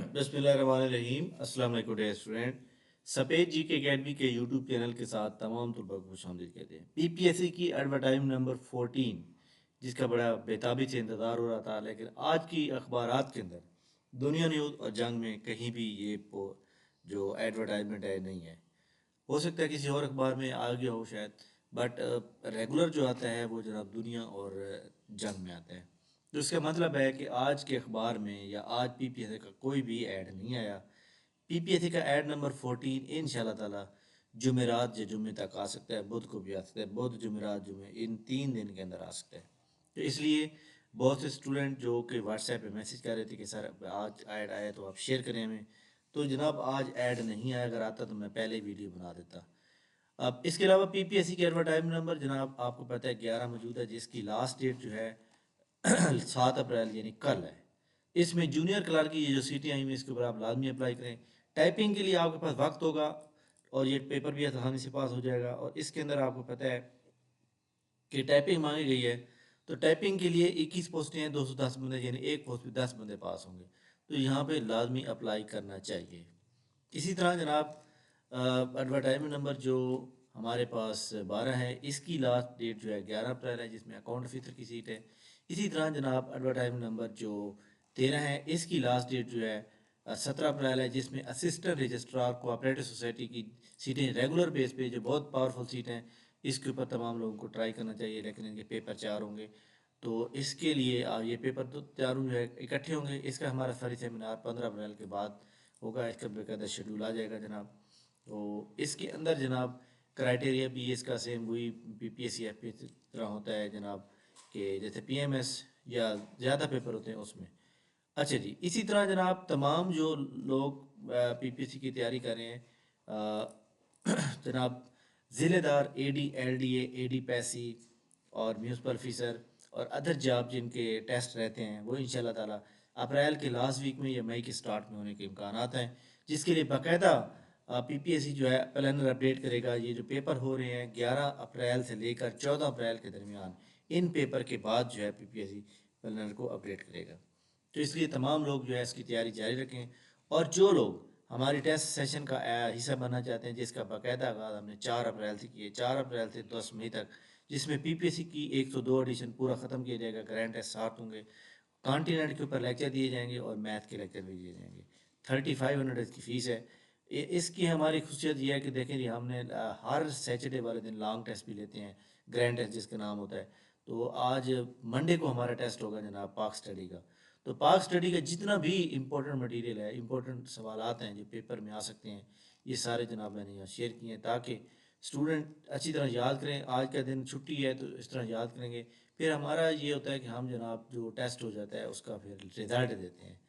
बिस्मिल्लाहिर्रहमानिर्रहीम। अस्सलाम वालेकुम डियर स्टूडेंट। सफ़ेद जी के अकेडमी के यूट्यूब चैनल के साथ तमाम तलबा को खुशामदीद कहते हैं। पीपीएससी की एडवर्टाइजमेंट नंबर 14 जिसका बड़ा बेताबी से इंतज़ार हो रहा था, लेकिन आज की अखबारात के अंदर दुनिया न्यूज़ और जंग में कहीं भी ये जो एडवर्टाइजमेंट है नहीं है। हो सकता है किसी और अखबार में आ गया हो शायद, बट रेगुलर जो आता है वो जनाब दुनिया और जंग में आता है। तो इसका मतलब है कि आज के अखबार में या आज पीपीएससी का कोई भी ऐड नहीं आया। पीपीएससी का ऐड नंबर 14 इंशाल्लाह ताला जुमेरात या जुम्मे तक आ सकता है, बुध को भी आ सकता है। बुध, जुमेरात, जुमे इन 3 दिन के अंदर आ सकता है। तो इसलिए बहुत से स्टूडेंट जो कि व्हाट्सएप पे मैसेज कर रहे थे कि सर आज ऐड आया तो आप शेयर करें हमें। तो जनाब आज ऐड नहीं आया, अगर आता तो मैं पहले वीडियो बना देता। अब इसके अलावा पीपीएससी के एडवर्टाइजमेंट नंबर जनाब आपको पता है 11 मौजूद है, जिसकी लास्ट डेट जो है 7 अप्रैल यानी कल है। इसमें जूनियर क्लर्क की ये जो सीटें आई हुई इसके ऊपर आप लाजमी अप्लाई करें। टाइपिंग के लिए आपके पास वक्त होगा और ये पेपर भी आसानी से पास हो जाएगा। और इसके अंदर आपको पता है कि टाइपिंग मांगी गई है, तो टाइपिंग के लिए 21 पोस्टें हैं, 210 बंदे, यानी एक पोस्ट पे 10 बंदे पास होंगे। तो यहाँ पे लाजमी अप्लाई करना चाहिए। इसी तरह जनाब एडवर्टाइजमेंट नंबर जो हमारे पास 12 है, इसकी लास्ट डेट जो है 11 अप्रैल है, जिसमें अकाउंट ऑफिसर की सीट है। इसी तरह जनाब एडवर्टाइजमेंट नंबर जो 13 है, इसकी लास्ट डेट जो है 17 अप्रैल है, जिसमें असिस्टेंट रजिस्ट्रार कोऑपरेटिव सोसाइटी की सीटें रेगुलर बेस पे जो बहुत पावरफुल सीट हैं, इसके ऊपर तमाम लोगों को ट्राई करना चाहिए, लेकिन इनके पेपर 4 होंगे। तो इसके लिए ये पेपर तो चारों जो है इकट्ठे होंगे। इसका हमारा सारी सेमिनार 15 अप्रैल के बाद होगा, इसका बेकायदा शेड्यूल आ जाएगा जनाब। तो इसके अंदर जनाब क्राइटेरिया भी इसका सेम वही पीपीएससी एफ तरह होता है जनाब, कि जैसे पीएमएस या ज़्यादा पेपर होते हैं उसमें। अच्छा जी, इसी तरह जनाब तमाम जो लोग पीपीएससी की तैयारी कर रहे हैं, जनाब ज़िलेदार एडी एलडीए एडी पैसी और म्यूनसिपल ऑफिसर और अदर जॉब जिनके टेस्ट रहते हैं, वो इंशाल्लाह ताला अप्रैल के लास्ट वीक में या मई के स्टार्ट में होने के इम्कानात हैं। जिसके लिए बाकायदा पीपीएससी जो है प्लानर अपडेट करेगा। ये जो पेपर हो रहे हैं 11 अप्रैल से लेकर 14 अप्रैल के दरमियान, इन पेपर के बाद जो है पीपीएससी प्लानर को अपडेट करेगा। तो इसलिए तमाम लोग जो है इसकी तैयारी जारी रखें। और जो लोग हमारी टेस्ट सेशन का हिस्सा बनना चाहते हैं, जिसका बाकायदा आगाज़ हमने 4 अप्रैल से किए, 4 अप्रैल से 10 मई तक, जिसमें पीपीएससी की 102 एडिशन पूरा ख़त्म किया जाएगा। ग्रैंड टेस्ट 7 होंगे, कॉन्टिनेंट के ऊपर लेक्चर दिए जाएंगे और मैथ के लेक्चर भी दिए जाएंगे। 3500 इसकी फ़ीस है। इसकी हमारी खुशियत यह है कि देखें जी, हमने हर सैटरडे वाले दिन लॉन्ग टेस्ट भी लेते हैं, ग्रैंड टेस्ट जिसका नाम होता है। तो आज मंडे को हमारा टेस्ट होगा जनाब पाक स्टडी का। तो पाक स्टडी का जितना भी इम्पोर्टेंट मटेरियल है, इम्पोर्टेंट सवालात हैं जो पेपर में आ सकते हैं, ये सारे जनाब मैंने यहाँ शेयर किए हैं ताकि स्टूडेंट अच्छी तरह याद करें। आज का दिन छुट्टी है तो इस तरह याद करेंगे। फिर हमारा ये होता है कि हम जनाब जो टेस्ट हो जाता है उसका फिर रिज़ल्ट देते हैं।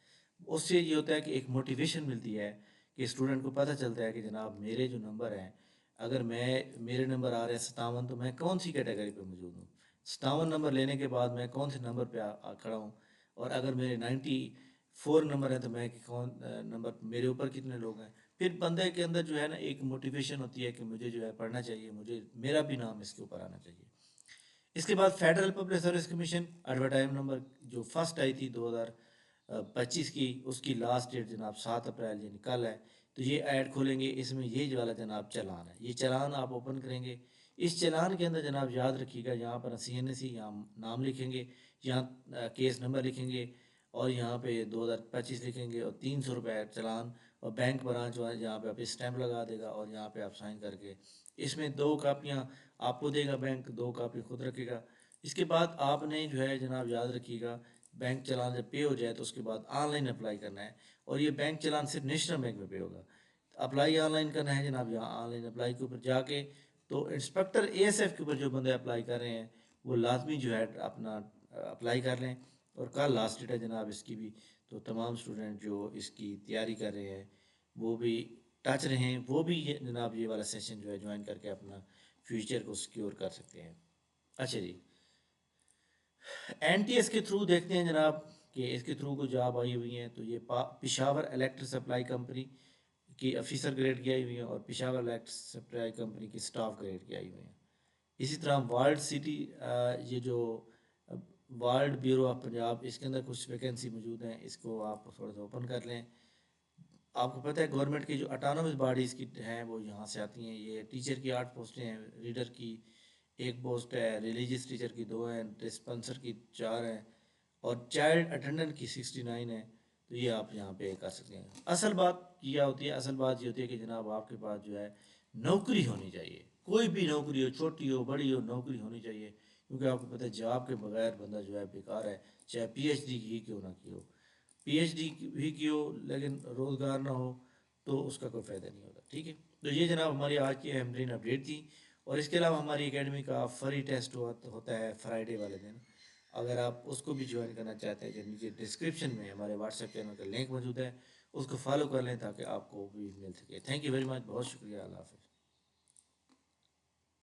उससे ये होता है कि एक मोटिवेशन मिलती है कि स्टूडेंट को पता चलता है कि जनाब मेरे जो नंबर हैं, अगर मेरे नंबर आ रहे हैं 57, तो मैं कौन सी कैटेगरी पे मौजूद हूँ। 57 नंबर लेने के बाद मैं कौन से नंबर पे खड़ा हूँ। और अगर मेरे 94 नंबर हैं तो मैं कौन नंबर, मेरे ऊपर कितने लोग हैं। फिर बंदे के अंदर जो है ना एक मोटिवेशन होती है कि मुझे जो है पढ़ना चाहिए, मुझे मेरा भी नाम इसके ऊपर आना चाहिए। इसके बाद federal public service commission advertisement number जो फर्स्ट आई थी 2025 की, उसकी लास्ट डेट जनाब 7 अप्रैल यानी कल है। तो ये ऐड खोलेंगे, इसमें ये जो वाला जनाब चालान है, ये चालान आप ओपन करेंगे। इस चालान के अंदर जनाब याद रखिएगा, यहाँ पर CNSE यहाँ नाम लिखेंगे, यहाँ केस नंबर लिखेंगे और यहाँ पे 2025 लिखेंगे और 300 रुपये चालान। और बैंक ब्रांच जो है यहाँ पे आप स्टैंप लगा देगा और यहाँ पे आप साइन करके इसमें 2 कापियाँ आपको देगा बैंक, 2 कापी खुद रखेगा। इसके बाद आपने जो है जनाब याद रखिएगा, बैंक चालान जब पे हो जाए तो उसके बाद ऑनलाइन अप्लाई करना है। और ये बैंक चालान सिर्फ नेशनल बैंक में पे होगा। अप्लाई ऑनलाइन करना है जनाब, यहाँ ऑनलाइन अप्लाई के ऊपर जाके तो इंस्पेक्टर ASF के ऊपर जो बंदे अप्लाई कर रहे हैं वो लाजमी जो है अपना अप्लाई कर लें। और कल लास्ट डेट है जनाब इसकी भी। तो तमाम स्टूडेंट जो इसकी तैयारी कर रहे हैं वो भी टच रहें, वो भी जनाब ये वाला सेशन जो है ज्वाइन करके अपना फ्यूचर को सिक्योर कर सकते हैं। अच्छा जी, NTS के थ्रू देखते हैं जनाब कि इसके थ्रू को जॉब आई हुई हैं। तो ये पिशावर इलेक्ट्रिक सप्लाई कंपनी की ऑफिसर ग्रेड की आई हुई हैं और पिशावर इलेक्ट्रिक सप्लाई कंपनी की स्टाफ ग्रेड की आई हुई हैं। इसी तरह वर्ल्ड सिटी, ये जो वर्ल्ड ब्यूरो ऑफ पंजाब, इसके अंदर कुछ वैकेंसी मौजूद हैं, इसको आप थोड़ा सा ओपन कर लें। آپ کو پتہ ہے گورنمنٹ کی جو اٹانومس باڈیز کی ہیں وہ یہاں سے آتی ہیں. یہ ٹیچر کی 8 پوسٹیں ہیں، ریڈر کی 1 پوسٹ ہے، ریلیجیس ٹیچر کی 2 ہیں، ڈسپنسر کی 4 ہیں، اور چائلڈ اٹینڈنٹ کی 69 ہے. تو یہ آپ یہاں پہ کر سکتے ہیں. اصل بات کیا ہوتی ہے، اصل بات یہ ہوتی ہے کہ جناب آپ کے پاس جو ہے نوکری ہونی چاہیے. کوئی بھی نوکری ہو، چھوٹی ہو بڑی ہو، نوکری ہونی چاہیے. کیونکہ آپ کو پتہ ہے جاب کے بغیر بندہ جو ہے بیکار ہے، چاہے پی ایچ ڈی ہی کیوں نہ کی ہو. پی ایچ ڈی بھی کی ہو لیکن روزگار نہ ہو تو اس کا کوئی فائدہ نہیں ہوتا. ٹھیک ہے، تو یہ جناب ہماری آج کی اہم ترین اپڈیٹ تھی. اور اس کے علاوہ ہماری اکیڈمی کا فری ٹیسٹ ہوتا ہے فرائیڈے والے دن. اگر آپ اس کو بھی جوائن کرنا چاہتے ہیں، جو نیچے ڈسکرپشن میں ہمارے واٹس ایپ چینل کا لنک موجود ہے، اس کو فالو کر لیں تاکہ آپ کو بھی مل سکے. تھینک یو ویری مچ، بہت شکریہ، اللہ حافظ.